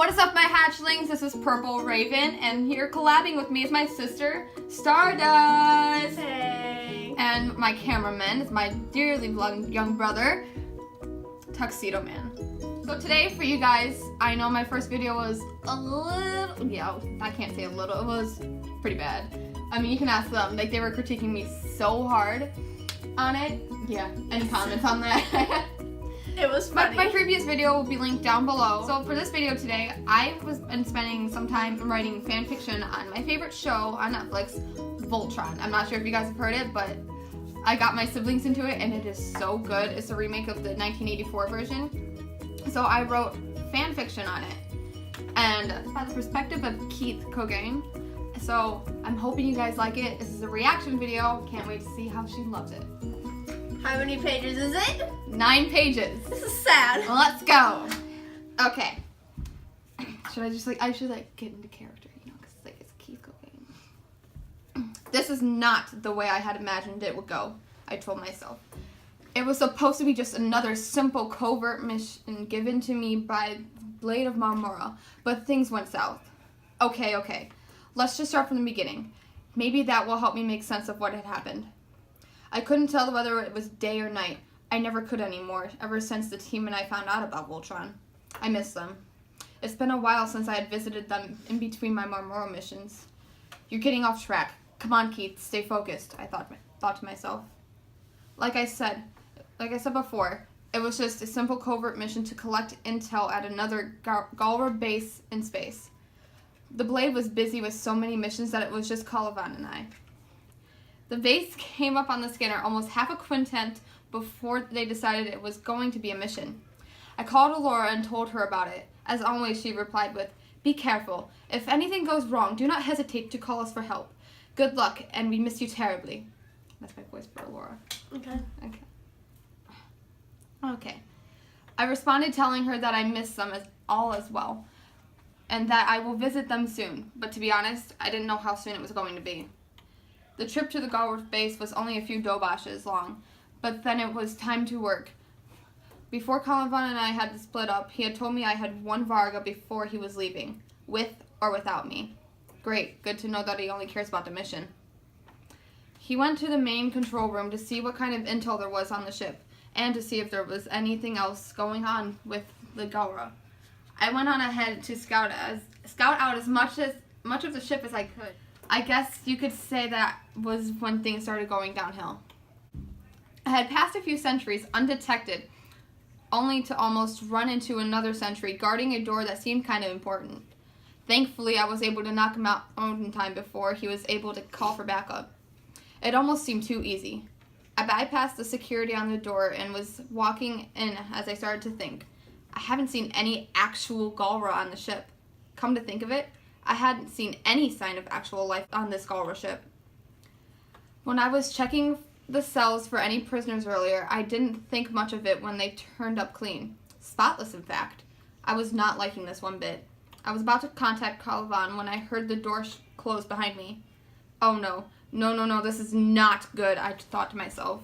What is up, my hatchlings? This is Purple Raven, and here collabing with me is my sister, Stardust. Hey. And my cameraman is my dearly loved young brother, Tuxedoman. So today for you guys, I know my first video was a little, I can't say a little, it was pretty bad. I mean, you can ask them, like they were critiquing me so hard on it. Yeah, any comments on that? It was funny. My previous video will be linked down below. So for this video today, I was been spending some time writing fan fiction on my favorite show on Netflix, Voltron. I'm not sure if you guys have heard it, but I got my siblings into it and it is so good. It's a remake of the 1984 version. So I wrote fan fiction on it, and by the perspective of Kogane. So I'm hoping you guys like it. This is a reaction video. Can't wait to see how she loves it. How many pages is it? 9 pages. This is sad. Let's go. Okay. I should get into character, you know, because it's Keith Kogane. This is not the way I had imagined it would go, I told myself. It was supposed to be just another simple covert mission given to me by Blade of Marmora, but things went south. Okay. Let's just start from the beginning. Maybe that will help me make sense of what had happened. I couldn't tell whether it was day or night. I never could anymore, ever since the team and I found out about Voltron. I miss them. It's been a while since I had visited them in between my Marmora missions. You're getting off track. Come on, Keith, stay focused, I thought to myself. Like I said before, it was just a simple covert mission to collect intel at another Galra base in space. The Blade was busy with so many missions that it was just Kogane and I. The base came up on the scanner almost half a quintet before they decided it was going to be a mission. I called Alora and told her about it. As always, she replied with, "Be careful. If anything goes wrong, do not hesitate to call us for help. Good luck, and we miss you terribly." That's my voice for Alora. Okay. I responded telling her that I miss them as well, and that I will visit them soon. But to be honest, I didn't know how soon it was going to be. The trip to the Galra base was only a few dobashes long, but then it was time to work. Before Kogane and I had to split up, he had told me I had one Varga before he was leaving, with or without me. Great, good to know that he only cares about the mission. He went to the main control room to see what kind of intel there was on the ship, and to see if there was anything else going on with the Galra. I went on ahead to scout out as much of the ship as I could. I guess you could say that was when things started going downhill. I had passed a few sentries undetected, only to almost run into another sentry guarding a door that seemed kind of important. Thankfully, I was able to knock him out in time before he was able to call for backup. It almost seemed too easy. I bypassed the security on the door and was walking in as I started to think. I haven't seen any actual Galra on the ship. Come to think of it, I hadn't seen any sign of actual life on this Galra ship. When I was checking the cells for any prisoners earlier, I didn't think much of it when they turned up clean. Spotless, in fact. I was not liking this one bit. I was about to contact Kogane when I heard the door close behind me. Oh no, this is not good, I thought to myself.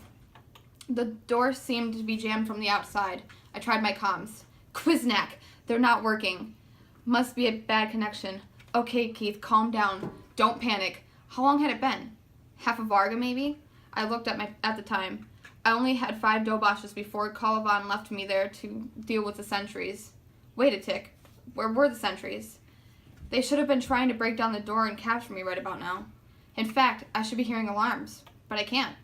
The door seemed to be jammed from the outside. I tried my comms. Quiznak, they're not working. Must be a bad connection. Okay, Keith, calm down. Don't panic. How long had it been? Half a Varga, maybe? I looked at the time. I only had 5 dobashes before Kogane left me there to deal with the sentries. Wait a tick. Where were the sentries? They should have been trying to break down the door and capture me right about now. In fact, I should be hearing alarms, but I can't.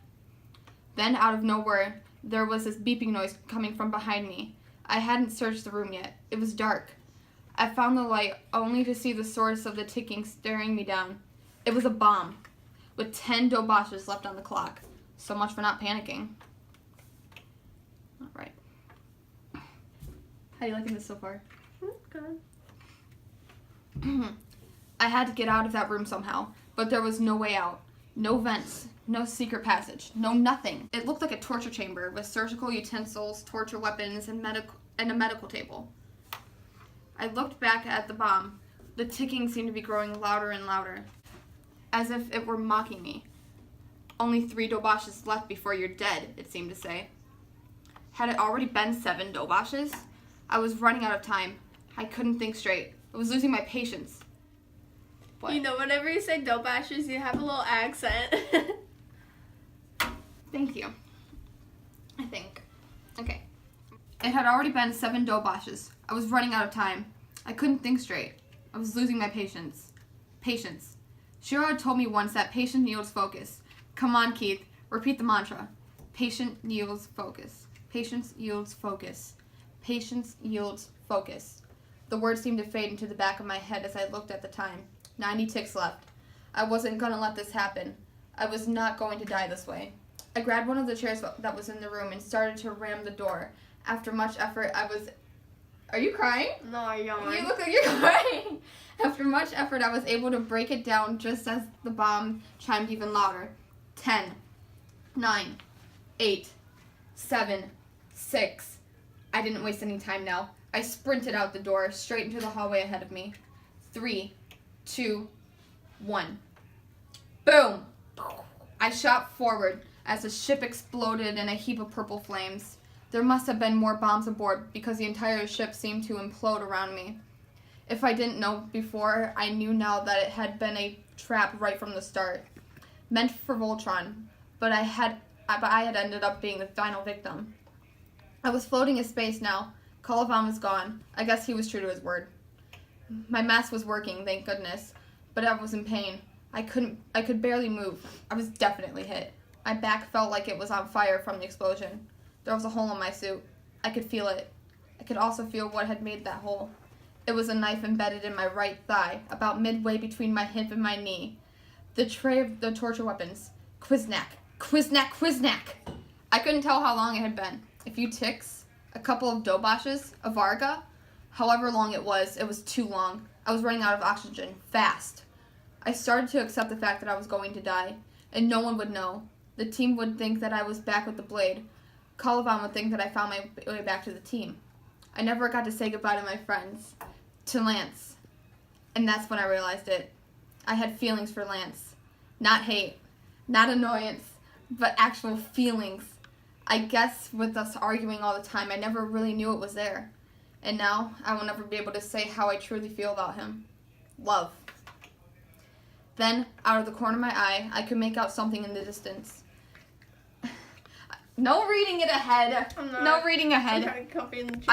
Then, out of nowhere, there was this beeping noise coming from behind me. I hadn't searched the room yet. It was dark. I found the light only to see the source of the ticking staring me down. It was a bomb, with 10 dobashes left on the clock. So much for not panicking. Alright. How are you liking this so far? Good. I had to get out of that room somehow, but there was no way out. No vents, no secret passage, no nothing. It looked like a torture chamber with surgical utensils, torture weapons, and a medical table. I looked back at the bomb. The ticking seemed to be growing louder and louder, as if it were mocking me. Only 3 dobashes left before you're dead, it seemed to say. Had it already been 7 dobashes? I was running out of time. I couldn't think straight. I was losing my patience. What? You know, whenever you say dope ashes, you have a little accent. Thank you. I think. Okay. It had already been 7 dough bashes. I was running out of time. I couldn't think straight. I was losing my patience. Patience. Shiro had told me once that patience yields focus. Come on, Keith. Repeat the mantra. Patience yields focus. Patience yields focus. Patience yields focus. The words seemed to fade into the back of my head as I looked at the time. 90 ticks left. I wasn't going to let this happen. I was not going to die this way. I grabbed one of the chairs that was in the room and started to ram the door. After much effort, I was... Are you crying? No, yawn. You look like you're crying. After much effort, I was able to break it down just as the bomb chimed even louder. 10, 9, 8, 7, 6. I didn't waste any time now. I sprinted out the door, straight into the hallway ahead of me. 3, 2, 1. Boom! I shot forward as the ship exploded in a heap of purple flames. There must have been more bombs aboard because the entire ship seemed to implode around me. If I didn't know before, I knew now that it had been a trap right from the start. Meant for Voltron, but I had ended up being the final victim. I was floating in space now. Kogane was gone. I guess he was true to his word. My mask was working, thank goodness, but I was in pain. I could barely move. I was definitely hit. My back felt like it was on fire from the explosion. There was a hole in my suit. I could feel it. I could also feel what had made that hole. It was a knife embedded in my right thigh, about midway between my hip and my knee. The tray of the torture weapons. Quiznak. Quiznak, Quiznak! I couldn't tell how long it had been. A few ticks, a couple of dobashes, a varga. However long it was too long. I was running out of oxygen, fast. I started to accept the fact that I was going to die, and no one would know. The team would think that I was back with the blade. Kogane would think that I found my way back to the team. I never got to say goodbye to my friends, to Lance. And that's when I realized it. I had feelings for Lance. Not hate, not annoyance, but actual feelings. I guess with us arguing all the time, I never really knew it was there. And now, I will never be able to say how I truly feel about him. Love. Then, out of the corner of my eye, I could make out something in the distance. No reading it ahead. I'm not. No reading ahead. I'm trying to copy in the chair.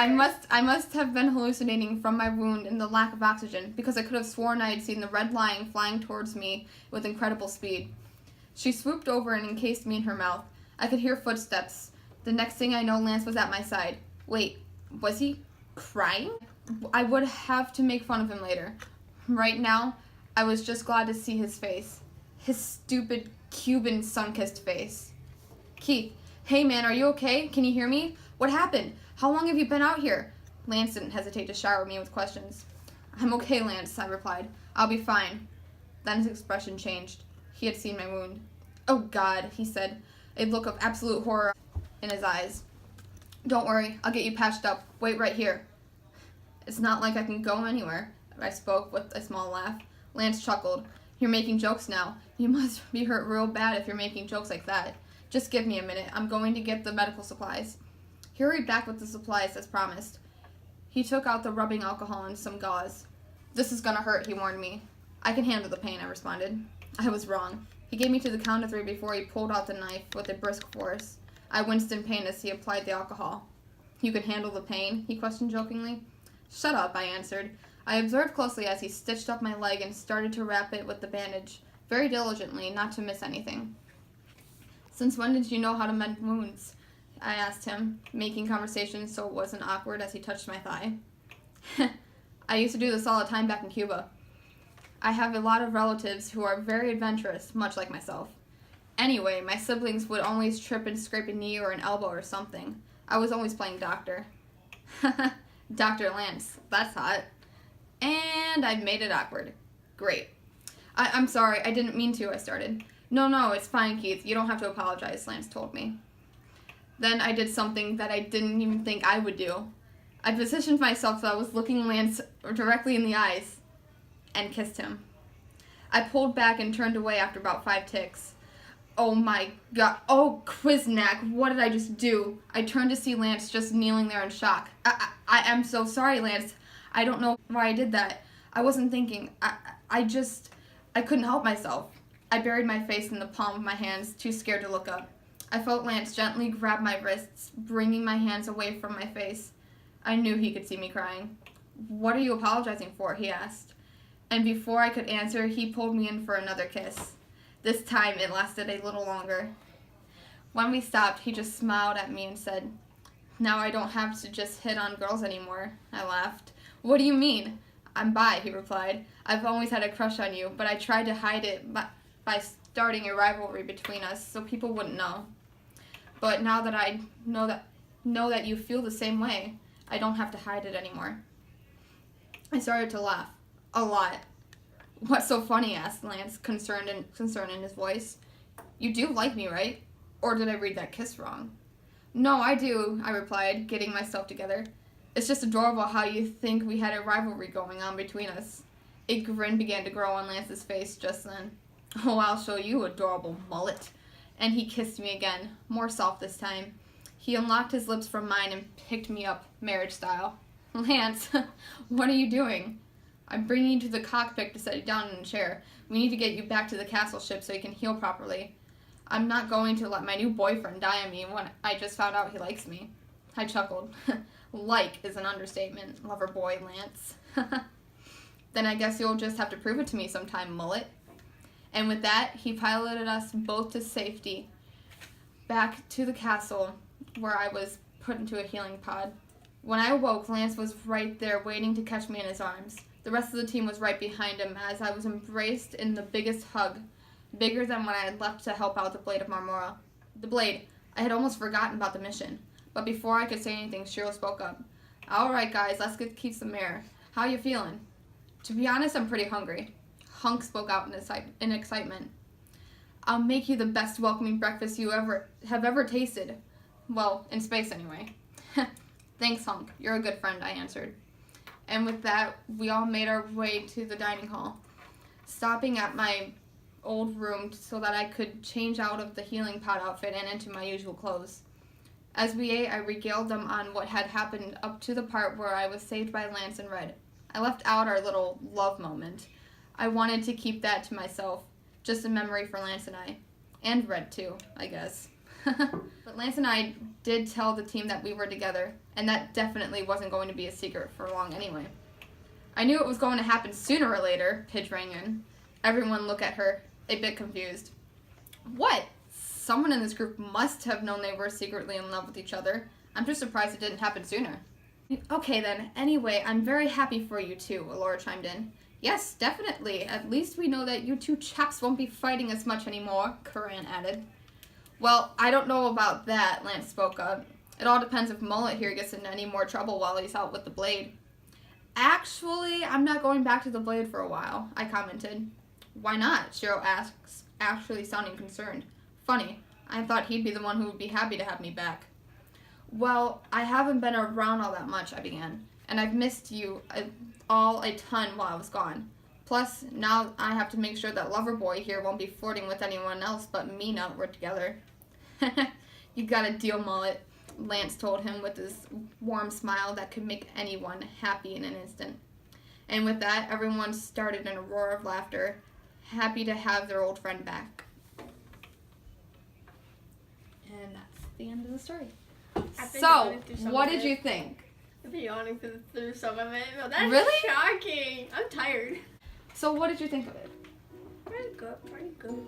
I must have been hallucinating from my wound and the lack of oxygen, because I could have sworn I had seen the red lion flying towards me with incredible speed. She swooped over and encased me in her mouth. I could hear footsteps. The next thing I know, Lance was at my side. Wait, was he crying? I would have to make fun of him later. Right now, I was just glad to see his face. His stupid, Cuban, sun-kissed face. Keith. Hey man, are you okay? Can you hear me? What happened? How long have you been out here? Lance didn't hesitate to shower me with questions. I'm okay, Lance, I replied. I'll be fine. Then his expression changed. He had seen my wound. Oh God, he said, a look of absolute horror in his eyes. Don't worry, I'll get you patched up. Wait right here. It's not like I can go anywhere, I spoke with a small laugh. Lance chuckled. You're making jokes now. You must be hurt real bad if you're making jokes like that. Just give me a minute. I'm going to get the medical supplies. He hurried back with the supplies as promised. He took out the rubbing alcohol and some gauze. This is gonna hurt, he warned me. I can handle the pain, I responded. I was wrong. He gave me to the count of 3 before he pulled out the knife with a brisk force. I winced in pain as he applied the alcohol. You can handle the pain? He questioned jokingly. Shut up, I answered. I observed closely as he stitched up my leg and started to wrap it with the bandage, very diligently, not to miss anything. Since when did you know how to mend wounds? I asked him, making conversation so it wasn't awkward as he touched my thigh. I used to do this all the time back in Cuba. I have a lot of relatives who are very adventurous, much like myself. Anyway, my siblings would always trip and scrape a knee or an elbow or something. I was always playing doctor. Dr. Lance, that's hot. And I made it awkward. Great. I'm sorry, I didn't mean to, I started. No, it's fine, Keith. You don't have to apologize, Lance told me. Then I did something that I didn't even think I would do. I positioned myself so I was looking Lance directly in the eyes and kissed him. I pulled back and turned away after about 5 ticks. Oh my God. Oh, Quiznak, what did I just do? I turned to see Lance just kneeling there in shock. I am so sorry, Lance. I don't know why I did that. I wasn't thinking. I couldn't help myself. I buried my face in the palm of my hands, too scared to look up. I felt Lance gently grab my wrists, bringing my hands away from my face. I knew he could see me crying. "What are you apologizing for?" he asked. And before I could answer, he pulled me in for another kiss. This time it lasted a little longer. When we stopped, he just smiled at me and said, "Now I don't have to just hit on girls anymore." I laughed. "What do you mean?" "I'm bi," he replied. "I've always had a crush on you, but I tried to hide it by starting a rivalry between us so people wouldn't know. But now that I know that you feel the same way, I don't have to hide it anymore." I started to laugh. A lot. "What's so funny?" asked Lance, concern in his voice. "You do like me, right? Or did I read that kiss wrong?" "No, I do," I replied, getting myself together. "It's just adorable how you think we had a rivalry going on between us." A grin began to grow on Lance's face just then. "Oh, I'll show you, adorable mullet." And he kissed me again, more soft this time. He unlocked his lips from mine and picked me up, marriage style. "Lance, what are you doing?" "I'm bringing you to the cockpit to set you down in a chair. We need to get you back to the castle ship so you can heal properly. I'm not going to let my new boyfriend die on me when I just found out he likes me." I chuckled. "Like is an understatement, lover boy Lance." "Then I guess you'll just have to prove it to me sometime, mullet." And with that, he piloted us both to safety, back to the castle, where I was put into a healing pod. When I awoke, Lance was right there waiting to catch me in his arms. The rest of the team was right behind him as I was embraced in the biggest hug, bigger than when I had left to help out the Blade of Marmora. The Blade, I had almost forgotten about the mission, but before I could say anything, Shiro spoke up. "All right, guys, let's keep some air. How you feeling?" "To be honest, I'm pretty hungry." Hunk spoke out in excitement. "I'll make you the best welcoming breakfast you have ever tasted. Well, in space anyway." "Thanks, Hunk. You're a good friend," I answered. And with that, we all made our way to the dining hall, stopping at my old room so that I could change out of the healing pod outfit and into my usual clothes. As we ate, I regaled them on what had happened up to the part where I was saved by Lance and Red. I left out our little love moment. I wanted to keep that to myself, just a memory for Lance and I. And Red too, I guess. But Lance and I did tell the team that we were together, and that definitely wasn't going to be a secret for long anyway. I knew it was going to happen sooner or later, Pidge rang in. Everyone looked at her, a bit confused. "What? Someone in this group must have known they were secretly in love with each other. I'm just surprised it didn't happen sooner." "Okay then, anyway, I'm very happy for you too," Alora chimed in. "Yes, definitely. At least we know that you two chaps won't be fighting as much anymore," Karan added. "Well, I don't know about that," Lance spoke up. "It all depends if Mullet here gets into any more trouble while he's out with the Blade." "Actually, I'm not going back to the Blade for a while," I commented. "Why not?" Shiro asks, actually sounding concerned. "Funny, I thought he'd be the one who would be happy to have me back." "Well, I haven't been around all that much," I began, "and I've missed you all a ton while I was gone. Plus, now I have to make sure that Loverboy here won't be flirting with anyone else but me now that we're together." "You got a deal, Mullet," Lance told him with his warm smile that could make anyone happy in an instant. And with that, everyone started in a roar of laughter, happy to have their old friend back. And that's the end of the story. So, what did you think? I've been yawning through some of it. Well, that's really shocking. I'm tired. So, what did you think of it? Pretty good, pretty good.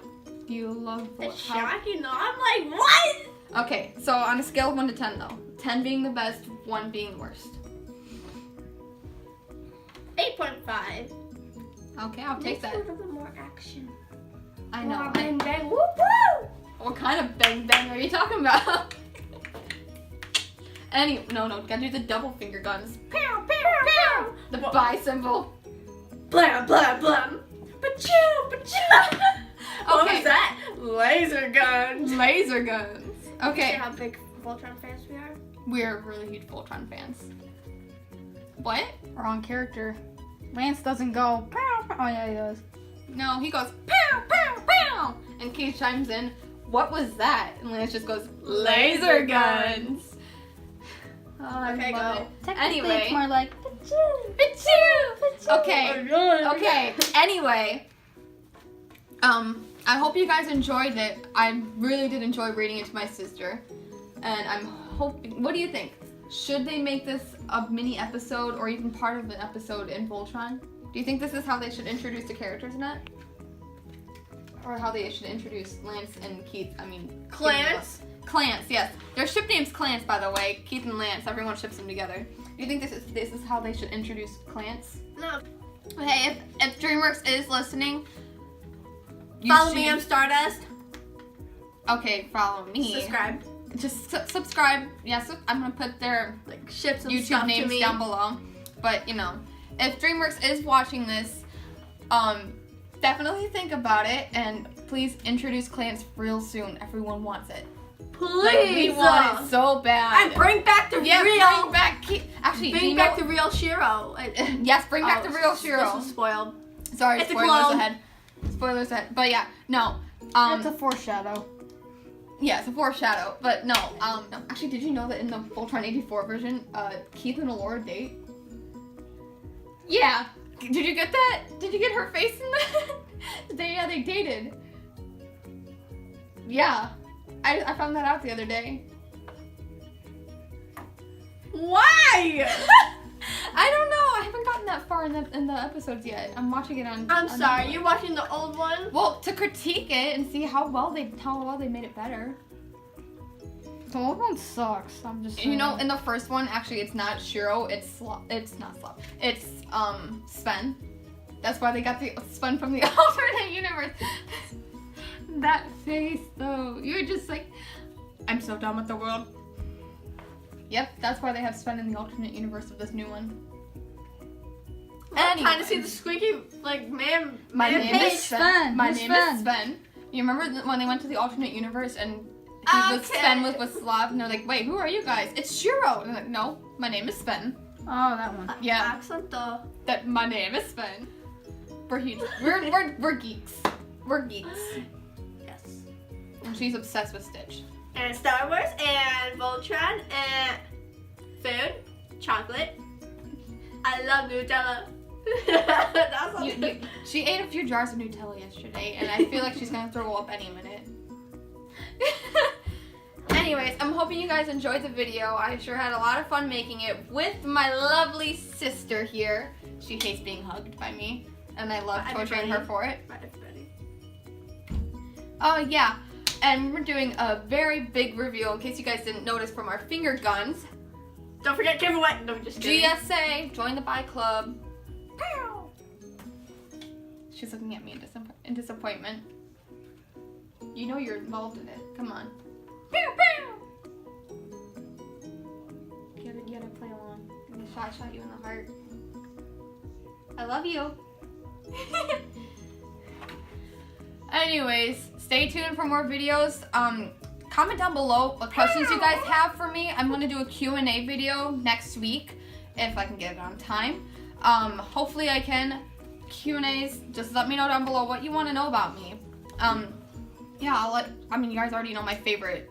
You love It's shocking though. I'm like, what? Okay, so on a scale of 1 to 10 though. 10 being the best, 1 being the worst. 8.5. Okay, I'll take that. A little bit more action. I know. More bang bang, whoop woo! What kind of bang bang are you talking about? No, gotta do the double finger guns. Pow, pow, pow! The bi symbol. Blah, blah, blah. Pachoo, pachoo! What was that? Laser guns. Laser guns. Okay. See how big Voltron fans we are? We're really huge Voltron fans. What? Wrong character. Lance doesn't go pow, pow. Oh yeah, he does. No, he goes pow, pow, pow. And Keith chimes in, "What was that?" And Lance just goes, "Laser guns." Oh, Okay, I love go. it. Technically, Anyway. it's more like Okay. Okay. Anyway, I hope you guys enjoyed it. I really did enjoy reading it to my sister, and I'm hoping. What do you think? Should they make this a mini episode or even part of an episode in Voltron? Do you think this is how they should introduce the characters in it? Or how they should introduce Lance and Keith? I mean, Clance? Clance, yes. Their ship name's Clance, by the way. Keith and Lance. Everyone ships them together. Do you think this is how they should introduce Clance? No. Hey, if DreamWorks is listening, Follow me, I'm Stardust. Okay, follow me. Subscribe. Just subscribe. Yes, I'm gonna put their Like ship some YouTube stuff to names me. down below. But you know, if DreamWorks is watching this, definitely think about it and please introduce Clance real soon. Everyone wants it. Please. Like, we want it so bad. And bring back the real. Bring back Actually, Bring back the real Shiro. Yes, bring back the real Shiro. This is spoiled. Sorry, It's a spoilers clone. ahead. Spoilers ahead. But yeah, no. It's a foreshadow. Yeah, it's a foreshadow. But no, no. Actually, did you know that in the Voltron 84 version, Keith and Allura date? Yeah. Did you get that? Did you get her face in that? They dated. Yeah. I found that out the other day. Why? I don't know. I haven't gotten that far in the episodes yet. I'm watching it on. I'm on sorry. Netflix. You're watching the old one. Well, to critique it and see how well they made it better. The old one sucks. I'm just saying. You know, in the first one, actually, it's not Shiro. It's not Slop. It's Sven. That's why they got the Sven from the alternate universe. That face, though, you're just like, I'm so done with the world. Yep, that's why they have Sven in the alternate universe of this new one. I'm trying to Anyway. see the squeaky man. My man name page. is Sven. Sven. My Who's name is Sven? Sven. You remember when they went to the alternate universe and he was Okay. Sven with Slav, and they're like, wait, who are you guys? It's Shiro. And they're like, no, my name is Sven. Oh, that one. Yeah. Accent though. That my name is Sven. We're huge. We're geeks. We're geeks. Yes. And she's obsessed with Stitch. And Star Wars and Voltron and food, chocolate. I love Nutella. That's all. She ate a few jars of Nutella yesterday, and I feel like she's gonna throw up any minute. Anyways, I'm hoping you guys enjoyed the video. I sure had a lot of fun making it with my lovely sister here. She hates being hugged by me, and I love By torturing her everybody. for it. Bye, everybody. Oh yeah, and we're doing a very big reveal in case you guys didn't notice from our finger guns. Don't forget giveaway. No, just kidding. GSA, join the buy club. Pow! She's looking at me in disappointment. You know you're involved in it. Come on. Pew, pew! You gotta play along. I'm gonna shot you in the heart. I love you. Anyways, stay tuned for more videos. Comment down below what questions you guys have for me. I'm gonna do a Q&A video next week if I can get it on time. Hopefully I can. Q&As, just let me know down below what you want to know about me. Yeah, you guys already know my favorite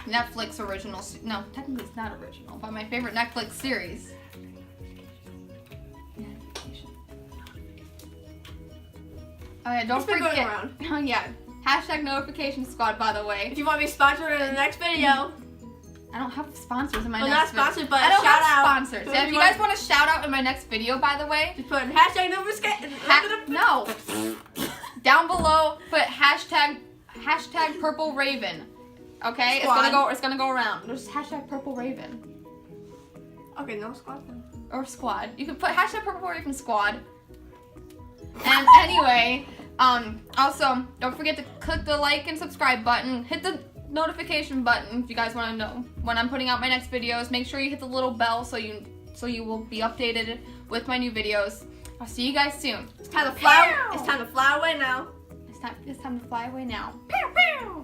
Netflix original. No, technically it's not original, but my favorite Netflix series. Oh yeah, don't It's been forget. going around. Oh yeah, hashtag notification squad. By the way, If you want to be sponsored in the next video, I don't have sponsors in my well, next not sponsored, but I don't shout have out. sponsors. So Yeah, if you guys want a shout out in my next video, by the way, just put hashtag notification. no. Down below, put hashtag Purple Raven. Okay, Squad. it's gonna go around. Just hashtag Purple Raven Okay, no squad then. or squad. You can put hashtag Purple Raven squad. And anyway, also don't forget to click the like and subscribe button. Hit the notification button if you guys want to know when I'm putting out my next videos. Make sure you hit the little bell so you will be updated with my new videos. I'll see you guys soon. It's time to fly. It's time to fly away now. It's time to fly away now. Pew, pew.